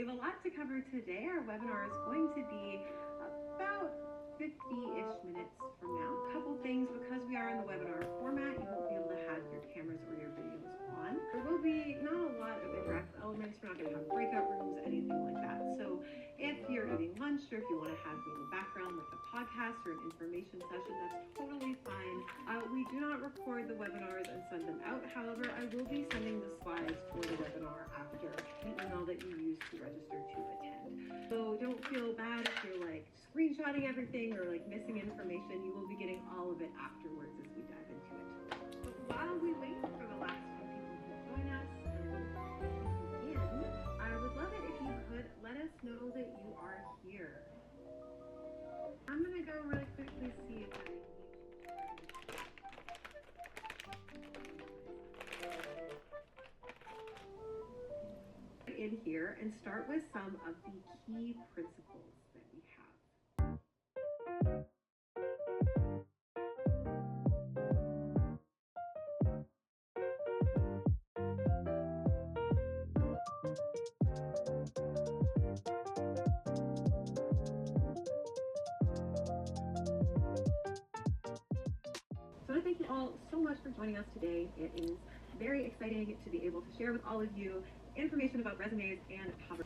we have a lot to cover today. Our webinar is going to be about 50-ish minutes from now. A couple things, because we are in the webinar format, you won't be able to have your cameras or your videos on. There will be not a lot of interactive elements. We're not going to have breakout rooms, anything like that. So if you're eating lunch or if you want to have in the background like a podcast or an information session, that's totally fine. We do not record the webinars and send them out. However, I will be sending the slides for the webinar after the email that you use to register to attend. So don't feel bad if you're like screenshotting everything or like missing information. You will be getting all of it afterwards as we dive into it. But while we wait for the last few people to join us and begin, I would love it if you could let us know that you are here. I'm gonna go really quickly see if I in here and start with some of the key principles that we have. So I thank you all so much for joining us today. It is very exciting to be able to share with all of you information about resumes and cover.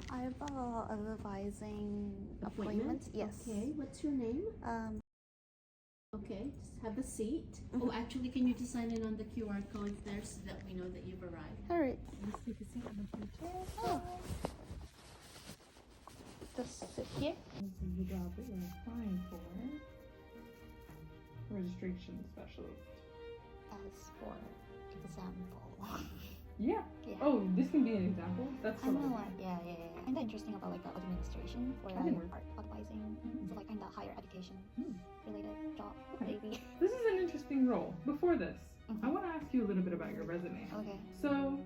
I have a advising appointment. Yes. Okay, what's your name? Okay, just have a seat. Oh, actually, can you just sign in on the QR code there so that we know that you've arrived? All right. Let's take a seat on the chair. Oh. Just sit here. This is the job that you're applying for. Registration specialist. As for example. Yeah. Yeah. Oh, this can be an example? That's I know totally what. fine. Yeah. Kinda interesting about like the administration for I can work. art advising. So like kinda higher education related job Okay. maybe. This is an interesting role. Before this, I want to ask you a little bit about your resume. Okay. So,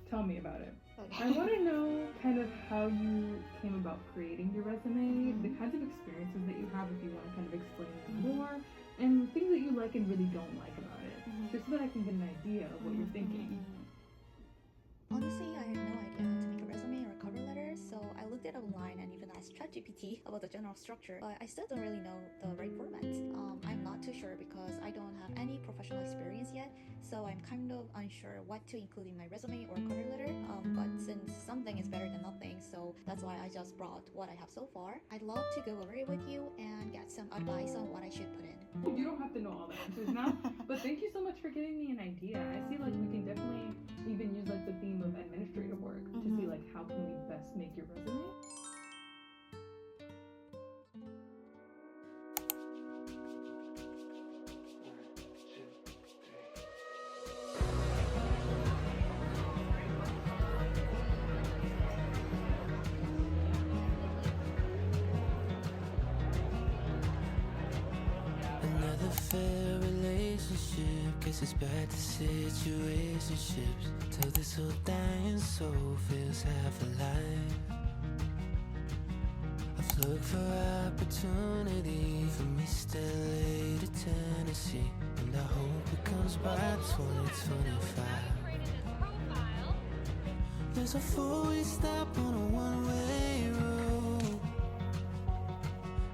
tell me about it. Okay. I want to know kind of how you came about creating your resume, the kinds of experiences that you have, if you want to kind of explain them more, and things that you like and really don't like about it, just so that I can get an idea of what you're thinking. Honestly, I had no idea how to make a resume or a cover letter, so I looked it up online and even asked ChatGPT about the general structure, but I still don't really know the right format. I'm not too sure because I don't have any professional experience yet, so I'm kind of unsure what to include in my resume or cover letter, but since something is better than nothing, so that's why I just brought what I have so far. I'd love to go over it with you and get some advice on what I should put in. You don't have to know all the answers now, but thank you so much for giving me an idea. I feel like we can definitely even use like the theme of administrative work to see like how can we best make your resume. Another fair relationship, guess it's back to situationships. Till this whole dying soul feels half alive. look for opportunity from East LA to Tennessee, and I hope it comes by 2025. There's a four-way stop on a one-way road,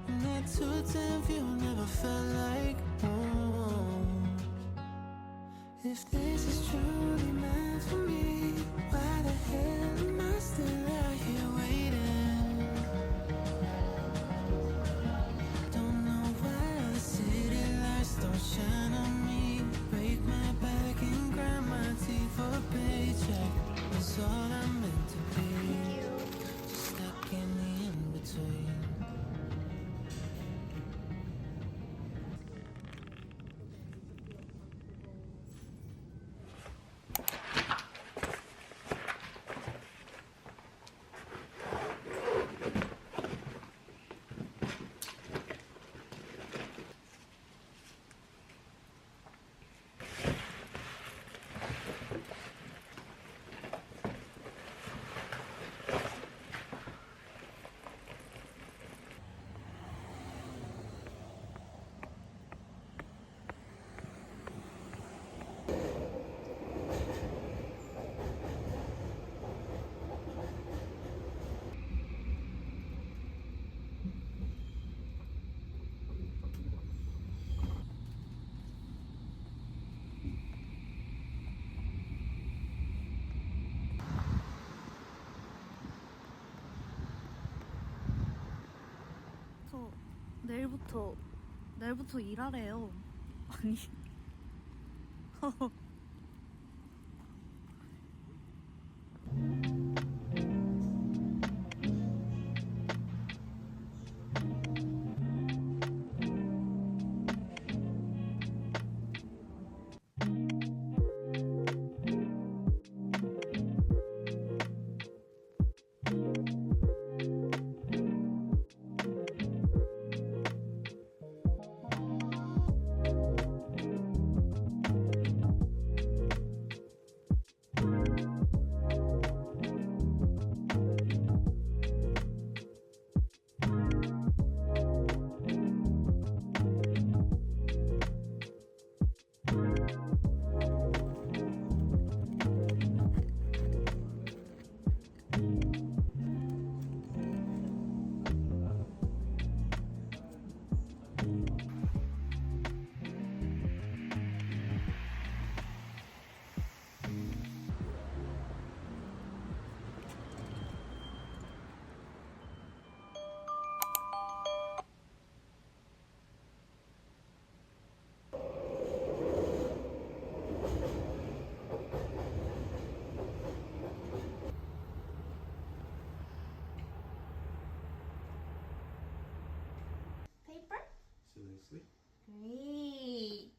and that 210 view never felt like home. If this is truly meant for me, why the hell am I still out here waiting? Don't know why the city lights don't shine on me. Break my back and grind my teeth for a paycheck. That's all I'm meant to be. Just stuck in the in-between. 저 내일부터 일하래요. 아니. Paper? Seriously? Great.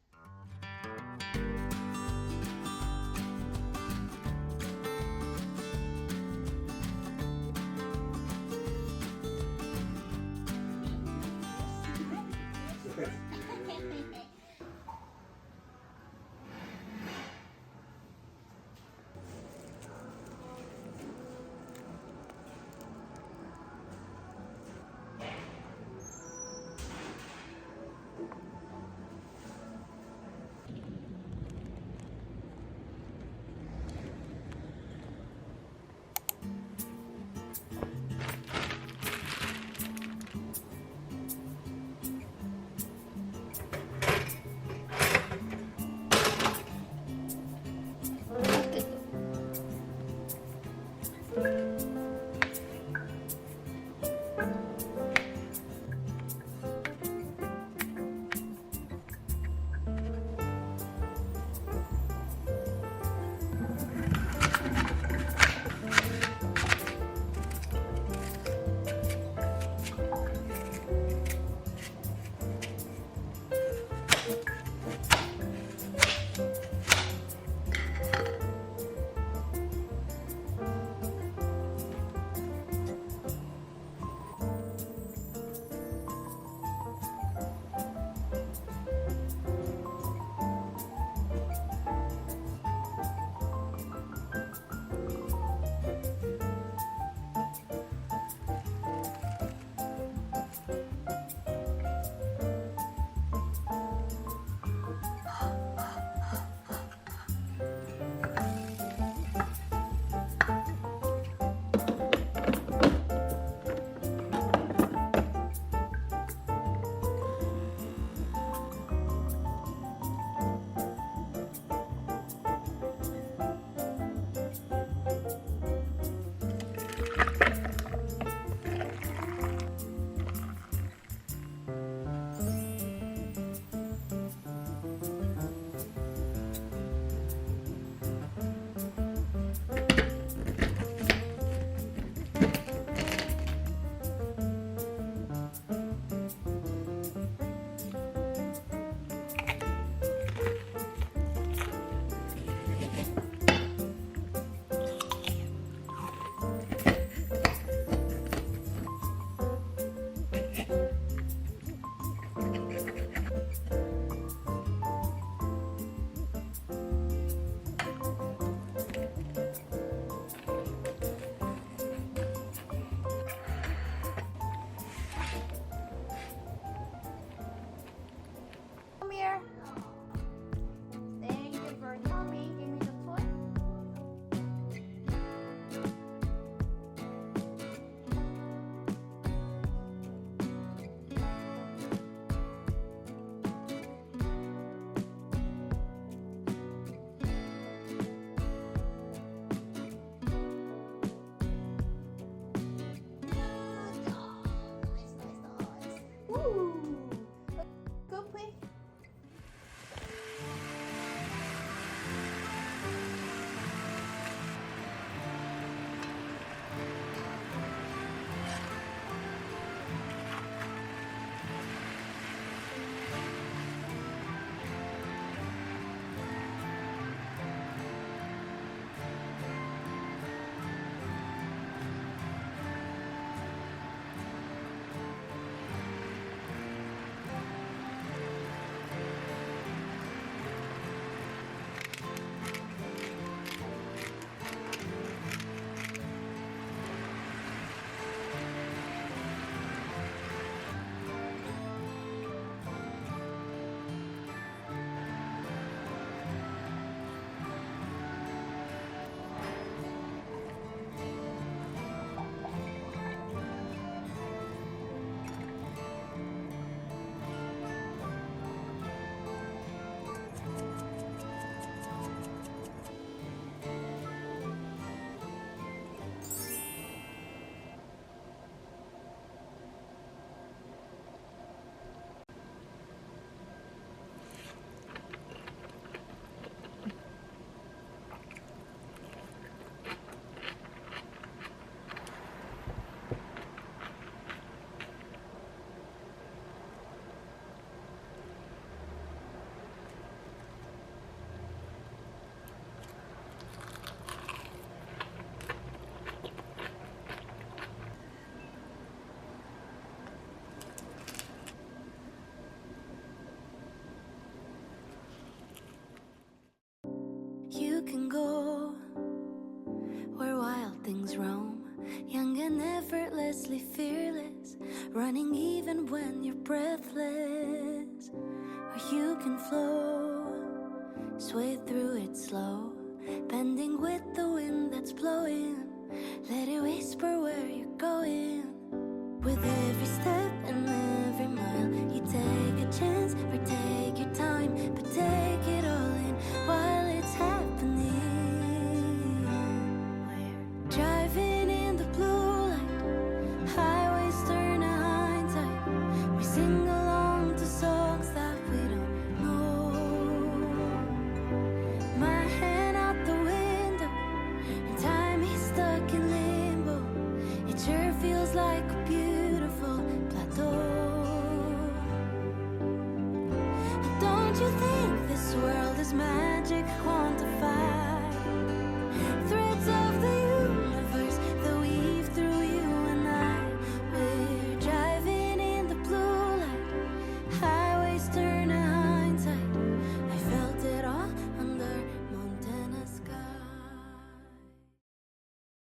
effortlessly fearless, running even when you're breathless. Or you can flow, sway through it slow, bending with the wind that's blowing. Let it whisper where you're going. With every step and every mile, you take a chance or take your time, but take it all in while it's happening. We're driving in the blue light, highways turn to hindsight. We sing along to songs that we don't know. My hand out the window, and time is stuck in limbo. It sure feels like a beautiful plateau. And don't you think this world is magic quantified?